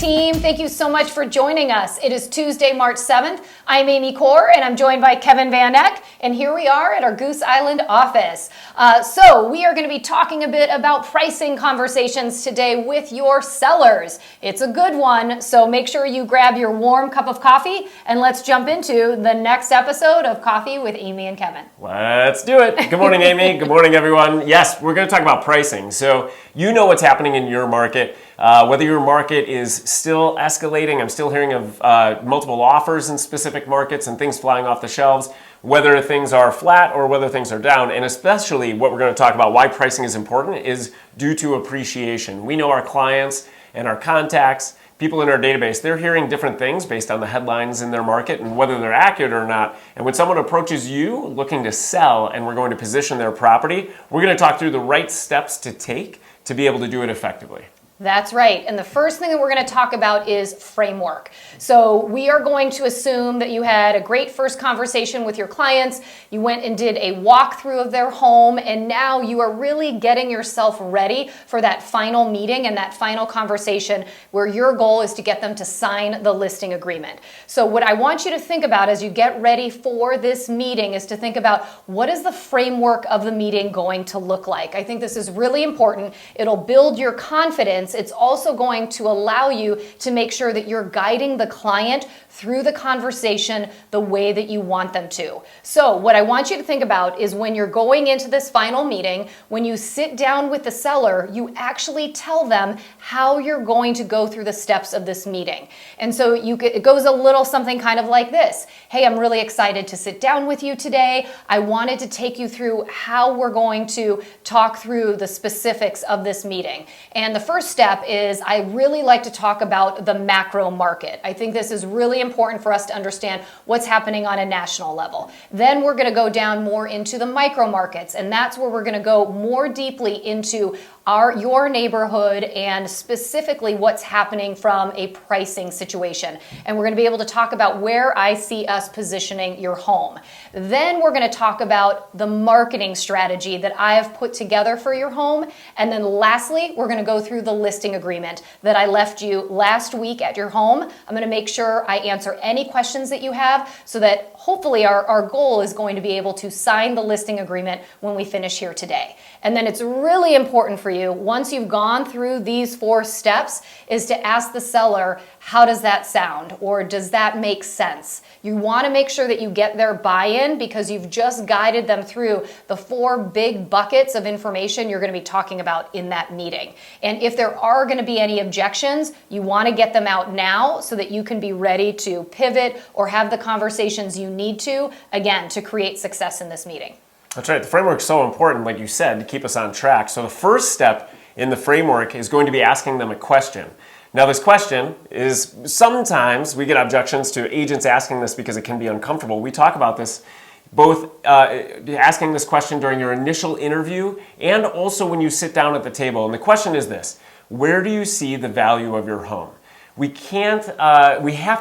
team. Thank you so much for joining us. It is Tuesday, March 7th. I'm Amy Corr, and I'm joined by Kevin Van Eck, and here we are at our Goose Island office. So we are going to be talking a bit about pricing conversations today with your sellers. It's a good one, so make sure you grab your warm cup of coffee, and let's jump into the next episode of Coffee with Amy and Kevin. Let's do it. Good morning, Amy. Good morning, everyone. Yes, we're going to talk about pricing. So you know what's happening in your market. Whether your market is still escalating, I'm still hearing of multiple offers in specific markets and things flying off the shelves, whether things are flat or whether things are down. And especially what we're going to talk about, why pricing is important, is due to appreciation. We know our clients and our contacts, people in our database, they're hearing different things based on the headlines in their market and whether they're accurate or not. And when someone approaches you looking to sell and we're going to position their property, we're going to talk through the right steps to take to be able to do it effectively. That's right. And the first thing that we're going to talk about is framework. So we are going to assume that you had a great first conversation with your clients. You went and did a walkthrough of their home, and now you are really getting yourself ready for that final meeting and that final conversation where your goal is to get them to sign the listing agreement. So what I want you to think about as you get ready for this meeting is to think about, what is the framework of the meeting going to look like? I think this is really important. It'll build your confidence. It's also going to allow you to make sure that you're guiding the client through the conversation the way that you want them to. So what I want you to think about is, when you're going into this final meeting, when you sit down with the seller, you actually tell them how you're going to go through the steps of this meeting. And so it goes a little something kind of like this. Hey, I'm really excited to sit down with you today. I wanted to take you through how we're going to talk through the specifics of this meeting. And the first step is, I really like to talk about the macro market. I think this is really important for us to understand what's happening on a national level. Then we're going to go down more into the micro markets, and that's where we're going to go more deeply into your neighborhood and specifically what's happening from a pricing situation. And we're going to be able to talk about where I see us positioning your home. Then we're going to talk about the marketing strategy that I have put together for your home. And then lastly, we're going to go through the listing agreement that I left you last week at your home. I'm going to make sure I answer any questions that you have, so that hopefully our goal is going to be able to sign the listing agreement when we finish here today. And then it's really important for you, once you've gone through these 4 steps, is to ask the seller, how does that sound? Or does that make sense? You want to make sure that you get their buy-in, because you've just guided them through the 4 big buckets of information you're going to be talking about in that meeting. And if there are going to be any objections, you want to get them out now so that you can be ready to pivot or have the conversations you need to, again, to create success in this meeting. That's right. The framework's so important, like you said, to keep us on track. So the first step in the framework is going to be asking them a question. Now, this question is, sometimes we get objections to agents asking this because it can be uncomfortable. We talk about this both asking this question during your initial interview and also when you sit down at the table. And the question is this: where do you see the value of your home? We have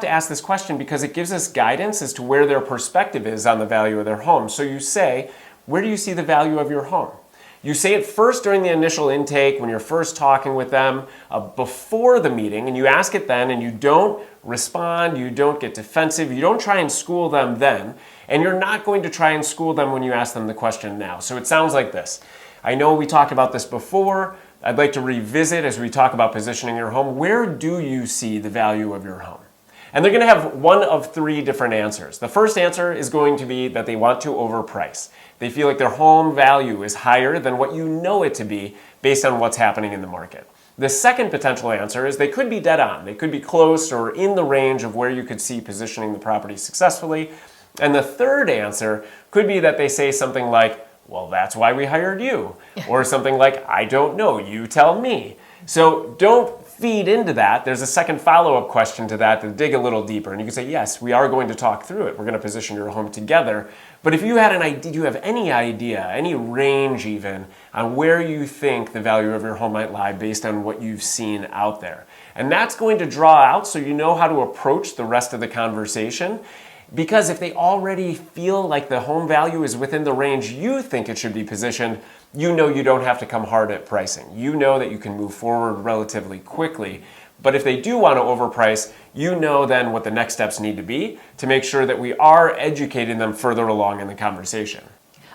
to ask this question because it gives us guidance as to where their perspective is on the value of their home. So you say, where do you see the value of your home? You say it first during the initial intake, when you're first talking with them, before the meeting, and you ask it then, and you don't respond, you don't get defensive, you don't try and school them then, and you're not going to try and school them when you ask them the question now. So it sounds like this. I know we talked about this before. I'd like to revisit as we talk about positioning your home. Where do you see the value of your home? And they're going to have one of 3 different answers. The first answer is going to be that they want to overprice. They feel like their home value is higher than what you know it to be based on what's happening in the market. The second potential answer is they could be dead on. They could be close or in the range of where you could see positioning the property successfully. And the third answer could be that they say something like, well, that's why we hired you. Or something like, I don't know, you tell me. So don't feed into that. There's a second follow-up question to that to dig a little deeper. And you can say, yes, we are going to talk through it. We're going to position your home together. But if you had do you have any idea, any range even, on where you think the value of your home might lie based on what you've seen out there? And that's going to draw out so you know how to approach the rest of the conversation. Because if they already feel like the home value is within the range you think it should be positioned, you know you don't have to come hard at pricing. You know that you can move forward relatively quickly But if they do want to overprice, you know then what the next steps need to be to make sure that we are educating them further along in the conversation.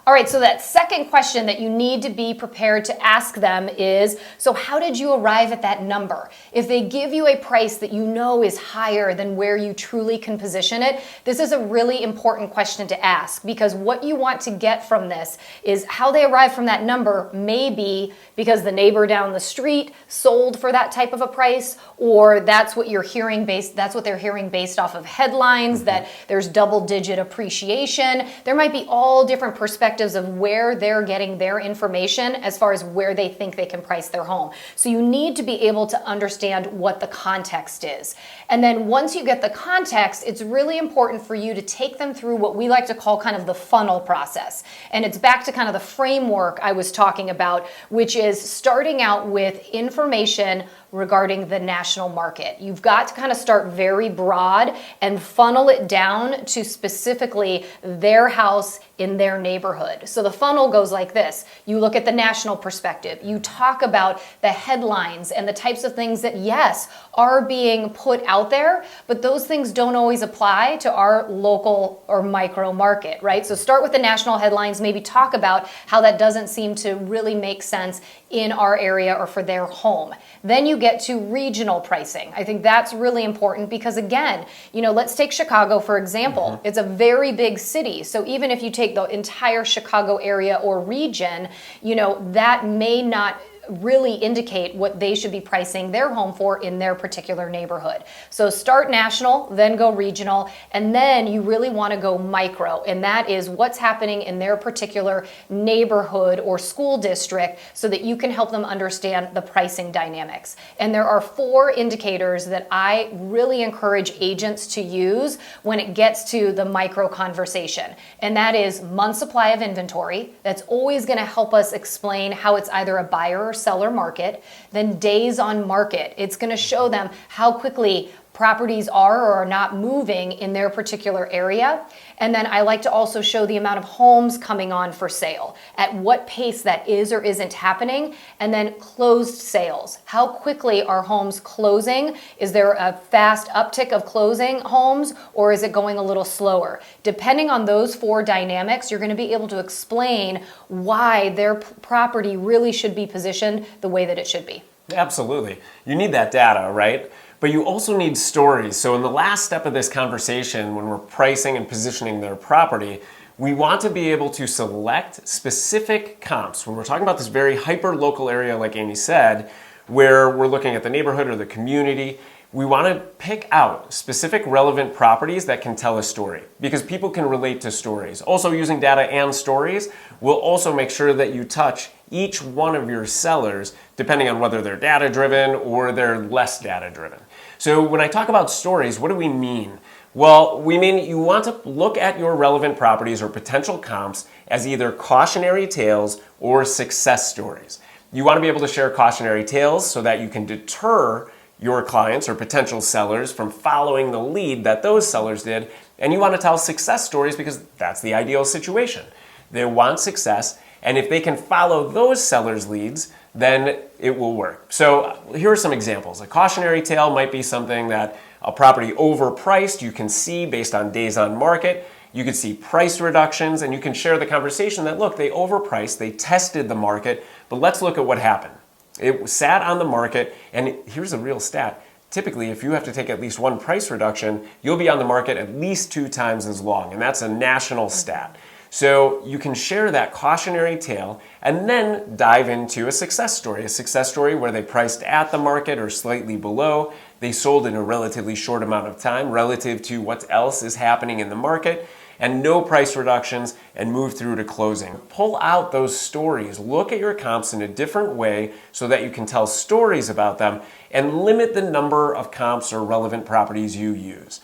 All right, so that second question that you need to be prepared to ask them is, so how did you arrive at that number? If they give you a price that you know is higher than where you truly can position it, this is a really important question to ask, because what you want to get from this is how they arrive from that number may be because the neighbor down the street sold for that type of a price, or that's what they're hearing based off of headlines, that there's double-digit appreciation. There might be all different perspectives of where they're getting their information as far as where they think they can price their home. So you need to be able to understand what the context is. And then once you get the context, it's really important for you to take them through what we like to call kind of the funnel process. And it's back to kind of the framework I was talking about, which is starting out with information regarding the national market. You've got to kind of start very broad and funnel it down to specifically their house in their neighborhood. So the funnel goes like this. You look at the national perspective. You talk about the headlines and the types of things that, yes, are being put out there, but those things don't always apply to our local or micro market, right? So start with the national headlines, maybe talk about how that doesn't seem to really make sense in our area or for their home. Then you get to regional pricing. I think that's really important because, again, let's take Chicago, for example. It's a very big city. So even if you take the entire Chicago area or region, that may not really indicate what they should be pricing their home for in their particular neighborhood. So start national, then go regional, and then you really want to go micro, and that is what's happening in their particular neighborhood or school district so that you can help them understand the pricing dynamics. And there are 4 indicators that I really encourage agents to use when it gets to the micro conversation. And that is month supply of inventory. That's always going to help us explain how it's either a buyer or seller market. Then days on market. It's going to show them how quickly properties are or are not moving in their particular area. And then I like to also show the amount of homes coming on for sale, at what pace that is or isn't happening, and then closed sales. How quickly are homes closing? Is there a fast uptick of closing homes, or is it going a little slower? Depending on those 4 dynamics, you're going to be able to explain why their property really should be positioned the way that it should be. Absolutely. You need that data, right? But you also need stories. So in the last step of this conversation, when we're pricing and positioning their property, we want to be able to select specific comps. When we're talking about this very hyper-local area, like Amy said, where we're looking at the neighborhood or the community, we want to pick out specific relevant properties that can tell a story, because people can relate to stories. Also, using data and stories will also make sure that you touch each one of your sellers, depending on whether they're data-driven or they're less data-driven. So when I talk about stories, what do we mean? Well, we mean you want to look at your relevant properties or potential comps as either cautionary tales or success stories. You want to be able to share cautionary tales so that you can deter your clients or potential sellers from following the lead that those sellers did. And you want to tell success stories because that's the ideal situation. They want success, and if they can follow those sellers' leads, then it will work. So here are some examples. A cautionary tale might be something that a property overpriced, you can see based on days on market. You could see price reductions, and you can share the conversation that, look, they overpriced, they tested the market, but let's look at what happened. It sat on the market, and here's a real stat. Typically, if you have to take at least one price reduction, you'll be on the market at least 2 times as long, and that's a national stat. So you can share that cautionary tale and then dive into a success story where they priced at the market or slightly below. They sold in a relatively short amount of time relative to what else is happening in the market, and no price reductions, and move through to closing. Pull out those stories. Look at your comps in a different way so that you can tell stories about them and limit the number of comps or relevant properties you use.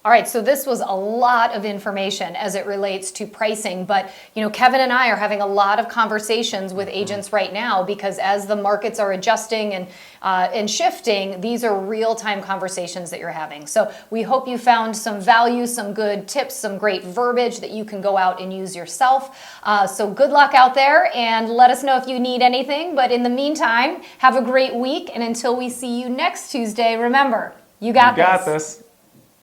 All right, so this was a lot of information as it relates to pricing, but Kevin and I are having a lot of conversations with agents right now because as the markets are adjusting and shifting, these are real-time conversations that you're having. So we hope you found some value, some good tips, some great verbiage that you can go out and use yourself. So good luck out there, and let us know if you need anything. But in the meantime, have a great week, and until we see you next Tuesday, remember, you got this.